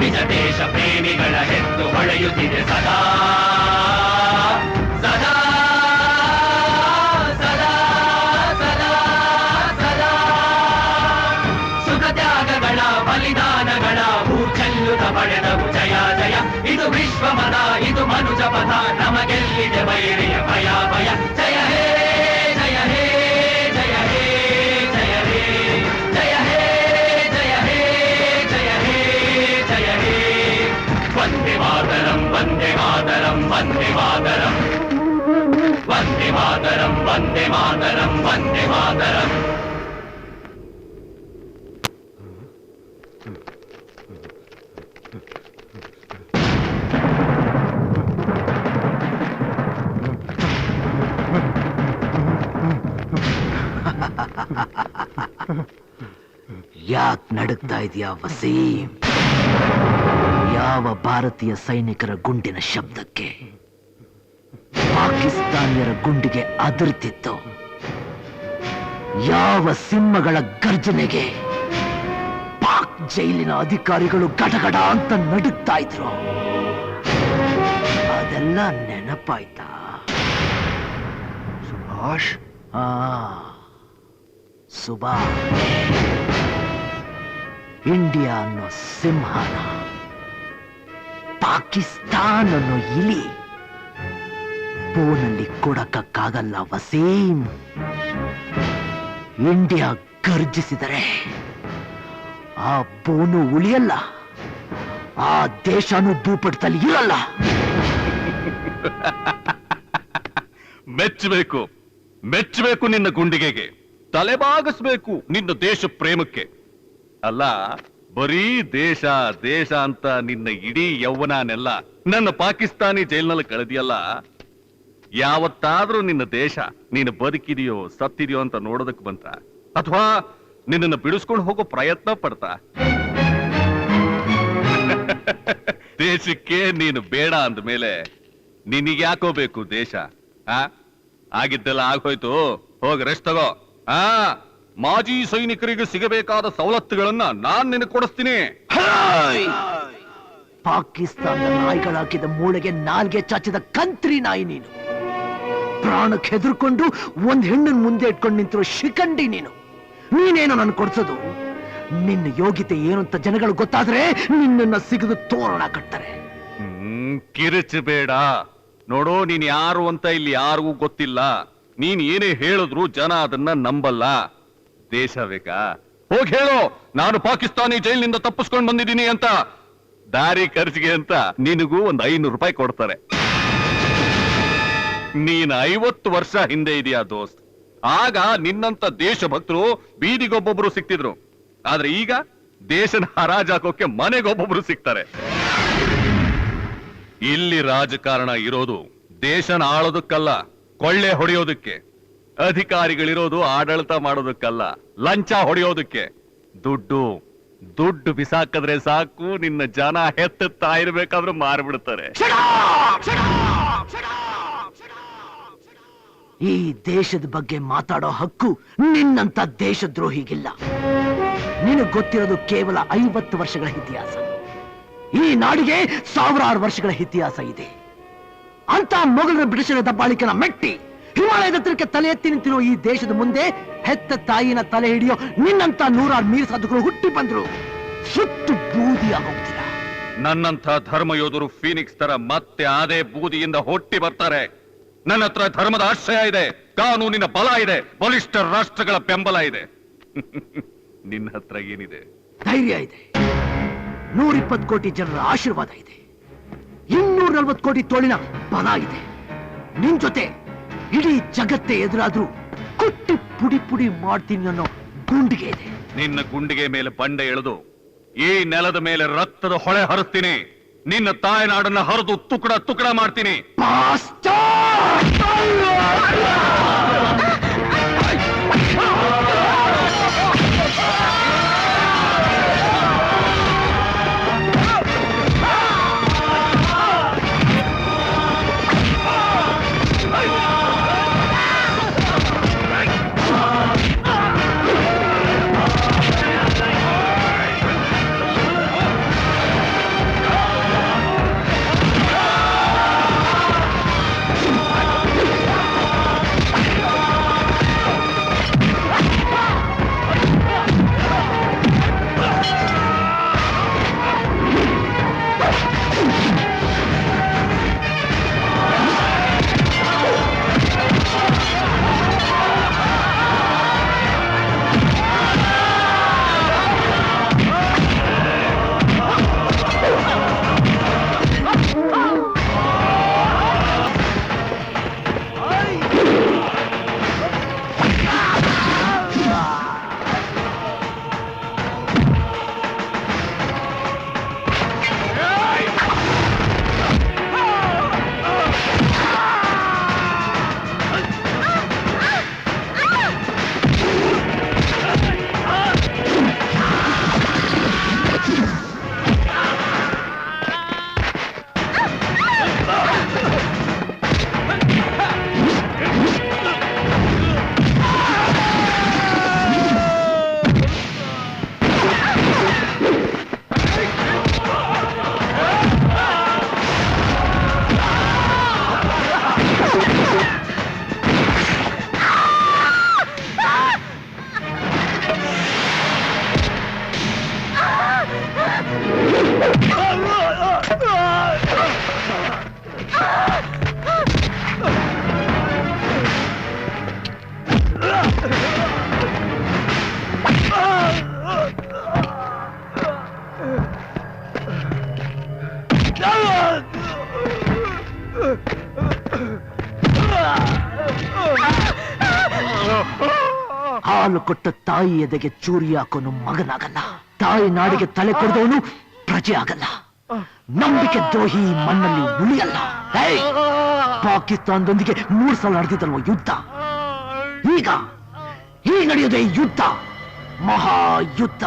ನಿಜ ದೇಶ ಪ್ರೇಮಿಗಳ ಹೆತ್ತು ಹೊಳೆಯುತ್ತಿದೆ ಸದಾ ಸದಾ ಸದಾ ಸದಾ ಸದಾ. ಸುಖ ತ್ಯಾಗಗಳ ಬಲಿದಾನಗಳ ಭೂ ಚೆಲ್ಲುತ್ತ ಪಡೆದವು ಜಯ ಜಯ. ಇದು ವಿಶ್ವಮದ ಇದು ಮನುಜ ಪಥ ನಮಗೆಲ್ಲಿದೆ ವೈರಿಯ ಭಯ ಭಯ. ಜಯ ಹೇ ಜಯ ಹೇ ಜಯ ಹೇ ಜಯ ಹೇ ಜಯ ಹೇ ಜಯ ಹೇ ಜಯ ಹೇ ಜಯ ಹೇ. ವಂದೇ ಮಾತರಂ ವಂದೇ ಮಾತರಂ ವಂದೇ ಮಾತರಂ ವಂದೇ ಮಾತರಂ ವಂದೇ ಮಾತರಂ ವಂದೇ ಮಾತರಂ. ಯಾಕೆ ನಡುಗ್ತಾ ಇದೆಯಾ ವಸೀಂ? ಯಾವ ಭಾರತೀಯ ಸೈನಿಕರ ಗುಂಡಿನ ಶಬ್ದಕ್ಕೆ ಪಾಕಿಸ್ತಾನಿಯರ ಗುಂಡಿಗೆ ಅದರ್ತಿತ್ತು? ಯಾವ ಸಿಂಹಗಳ ಗರ್ಜನೆಗೆ ಪಾಕ್ ಜೈಲಿನ ಅಧಿಕಾರಿಗಳು ಗಡಗಡ ಅಂತ ನಡುಗ್ತಾ ಇದ್ರು? ಅದೆಲ್ಲ ನೆನಪಾಯ್ತಾ ಸುಭಾಷ್? ಸುಭಾಷ್ ಇಂಡಿಯಾ ಅನ್ನೋ ಸಿಂಹನ, ಪಾಕಿಸ್ತಾನ್ ಅನ್ನೋ ಇಲಿ ಬೋನಲ್ಲಿ ಕೊಡಕ್ಕಾಗಲ್ಲ ವಸೀಂ. ಇಂಡಿಯಾ ಗರ್ಜಿಸಿದರೆ ಆ ಬೋನು ಉಳಿಯಲ್ಲ, ಆ ದೇಶನೂ ಭೂಪಟದಲ್ಲಿ ಇರಲ್ಲ. ಮೆಚ್ಚಬೇಕು ಮೆಚ್ಚಬೇಕು ನಿನ್ನ ಗುಂಡಿಗೆಗೆ, ತಲೆಬಾಗಿಸ್ಬೇಕು ನಿನ್ನ ದೇಶ ಪ್ರೇಮಕ್ಕೆ. ಅಲ್ಲ, ಬರೀ ದೇಶ ದೇಶ ಅಂತ ನಿನ್ನ ಇಡೀ ಯೌವನನೆಲ್ಲ ನನ್ನ ಪಾಕಿಸ್ತಾನಿ ಜೈಲಿನಲ್ಲಿ ಕಳೆದಿಯಲ್ಲ. ಯಾವತ್ತಾದ್ರೂ ನಿನ್ನ ದೇಶ ನೀನು ಬದುಕಿದೆಯೋ ಸತ್ತಿದೆಯೋ ಅಂತ ನೋಡೋದಕ್ಕೆ ಬಂತ? ಅಥವಾ ನಿನ್ನನ್ನು ಬಿಡಿಸ್ಕೊಂಡು ಹೋಗೋ ಪ್ರಯತ್ನ ಪಡ್ತಾ? ದೇಶಕ್ಕೆ ನೀನು ಬೇಡ ಅಂದ ಮೇಲೆ ನಿನಗ್ಯಾಕೋ ಬೇಕು ದೇಶ? ಆಗಿದ್ದೆಲ್ಲ ಆಗೋಯ್ತು, ಹೋಗಿ ರೆಸ್ಟ್ ತಗೋ. ಮಾಜಿ ಸೈನಿಕರಿಗೆ ಸಿಗಬೇಕಾದ ಸವಲತ್ತುಗಳನ್ನ ನಾನ್ ನಿನಗೆ ಕೊಡಿಸ್ತೀನಿ. ಪಾಕಿಸ್ತಾನದ ನಾಯಿಗಳಾಕಿದ ಮೂಳೆಗೆ ನಾಲ್ಗೆ ಚಾಚಿದ ಕಂತ್ರಿ ನಾಯಿ ನೀನು. ಪ್ರಾಣಕ್ಕೆ ಹೆದರ್ಕೊಂಡು ಒಂದ್ ಹೆಣ್ಣನ್ ಮುಂದೆ ಇಟ್ಕೊಂಡು ನಿಂತಿರೋ ಶಿಖಂಡಿ ನೀನು. ನೀನೇನೋ ನನ್ ಕೊಡ್ಸೋದು? ನಿನ್ನ ಯೋಗ್ಯತೆ ಏನು ಅಂತ ಜನಗಳು ಗೊತ್ತಾದ್ರೆ ನಿನ್ನನ್ನ ಸಿಗದು ತೋರಣ ಕಟ್ತಾರೆ. ಕಿರಿಚಬೇಡ. ನೋಡೋ, ನೀನ್ ಯಾರು ಅಂತ ಇಲ್ಲಿ ಯಾರಿಗೂ ಗೊತ್ತಿಲ್ಲ. ನೀನ್ ಏನೇ ಹೇಳಿದ್ರು ಜನ ಅದನ್ನ ನಂಬಲ್ಲ. ದೇಶ ಬೇಕಾ? ಹೋಗಿ ಹೇಳು, ನಾನು ಪಾಕಿಸ್ತಾನಿ ಜೈಲಿನಿಂದ ತಪ್ಪಿಸ್ಕೊಂಡು ಬಂದಿದ್ದೀನಿ ಅಂತ. ದಾರಿ ಖರ್ಚಿಗೆ ಅಂತ ನಿನಗೂ ಒಂದು 500 ರೂಪಾಯಿ ಕೊಡ್ತಾರೆ. ನೀನ್ 50 ವರ್ಷ ಹಿಂದೆ ಇದೆಯಾ ದೋಸ್ತ್? ಆಗ ನಿನ್ನಂತ ದೇಶಭಕ್ತರು ಬೀದಿಗೊಬ್ಬೊಬ್ರು ಸಿಕ್ತಿದ್ರು. ಆದ್ರೆ ಈಗ ದೇಶನ ಹರಾಜಾಕೋಕೆ ಮನೆಗೊಬ್ಬೊಬ್ರು ಸಿಗ್ತಾರೆ. ಇಲ್ಲಿ ರಾಜಕಾರಣ ಇರೋದು ದೇಶನ ಆಳೋದಕ್ಕಲ್ಲ, ಕೊಳ್ಳೆ ಹೊಡೆಯೋದಕ್ಕೆ. ಅಧಿಕಾರಿಗಳಿರೋದು ಆಡಳಿತ ಮಾಡೋದಕ್ಕಲ್ಲ, ಲಂಚ ಹೊಡೆಯೋದಕ್ಕೆ. ದುಡ್ಡು ದುಡ್ಡು ಬಿಸಾಕಿದ್ರೆ ಸಾಕು, ನಿನ್ನ ಜನ ಹೆತ್ತುತ್ತಾ ಇರ್ಬೇಕಾದ್ರೂ ಮಾರ್ಬಿಡ್ತಾರೆ. ಈ ದೇಶದ ಬಗ್ಗೆ ಮಾತಾಡೋ ಹಕ್ಕು ನಿನ್ನಂತ ದೇಶದ್ರೋಹಿಗಿಲ್ಲ. ನಿನಗೆ ಗೊತ್ತಿರೋದು ಕೇವಲ 50 ವರ್ಷಗಳ ಇತಿಹಾಸ. ಈ ನಾಡಿಗೆ 1000 ವರ್ಷಗಳ ಇತಿಹಾಸ ಇದೆ. ಅಂತ ಮೊಘಲರ ಬ್ರಿಟಿಷರ ದಬ್ಬಾಳಿಕೆನ ಮೆಟ್ಟಿ ಹಿಮಾಲಯದ ಹತ್ರಕ್ಕೆ ತಲೆ ಎತ್ತಿ ನಿಂತಿರೋ ಈ ದೇಶದ ಮುಂದೆ ಹೆತ್ತ ತಾಯಿನ ತಲೆ ಹಿಡಿಯೋ ನಿನ್ನಂತ 100 ಮೀರ್ ಸಾಧುಗಳು ಹುಟ್ಟಿ ಬಂದ್ರು. ಸುಟ್ಟು ಬೂದಿಯ ಹೋಗ್ತೀರ. ನನ್ನಂಥ ಧರ್ಮ ಯೋಧರು ಫೀನಿಕ್ಸ್ ತರ ಮತ್ತೆ ಅದೇ ಬೂದಿಯಿಂದ ಹುಟ್ಟಿ ಬರ್ತಾರೆ. ನನ್ನ ಹತ್ರ ಧರ್ಮದ ಆಶ್ರಯ ಇದೆ, ಕಾನೂನಿನ ಬಲ ಇದೆ, ಬಲಿಷ್ಠ ರಾಷ್ಟ್ರಗಳ ಬೆಂಬಲ ಇದೆ. ನಿನ್ನ ಹತ್ರ ಏನಿದೆ? ಧೈರ್ಯ ಇದೆ, 120 ಕೋಟಿ ಜನರ ಆಶೀರ್ವಾದ ಇದೆ, 240 ಕೋಟಿ ತೋಳಿನ ಬಲ ಇದೆ. ನಿನ್ ಜೊತೆ ಇಡೀ ಜಗತ್ತೇ ಎದುರಾದ್ರೂ ಕುಟ್ಟಿ ಪುಡಿ ಪುಡಿ ಮಾಡ್ತೀನಿ ಅನ್ನೋ ಗುಂಡಿಗೆ ಇದೆ. ನಿನ್ನ ಗುಂಡಿಗೆ ಮೇಲೆ ಬಂಡೆ ಎಳೆದು ಈ ನೆಲದ ಮೇಲೆ ರಕ್ತದ ಹೊಳೆ ಹರಿಸ್ತೀನಿ. ನಿನ್ನ ತಾಯ್ನಾಡನ್ನ ಹರಿದು ತುಕಡ ತುಕಡ ಮಾಡ್ತೀನಿ. ಹಾಲು ಕೊಟ್ಟ ತಾಯಿ ಎದೆಗೆ ಚೂರಿ ಹಾಕೋನು ಮಗನಾಗಲ್ಲ. ತಾಯಿ ನಾಡಿಗೆ ತಲೆ ಕೊಡದವನು ಪ್ರಜೆ ಆಗಲ್ಲ. ನಂಬಿಕೆ ದ್ರೋಹಿ ಮಣ್ಣಲ್ಲಿ ಉಳಿಯಲ್ಲ. ಪಾಕಿಸ್ತಾನದೊಂದಿಗೆ 3 ಸಲ ನಡೆದಿದ್ದಲ್ವ ಯುದ್ಧ. ಈಗ ನಡೆಯೋದೇ ಯುದ್ಧ, ಮಹಾಯುದ್ಧ.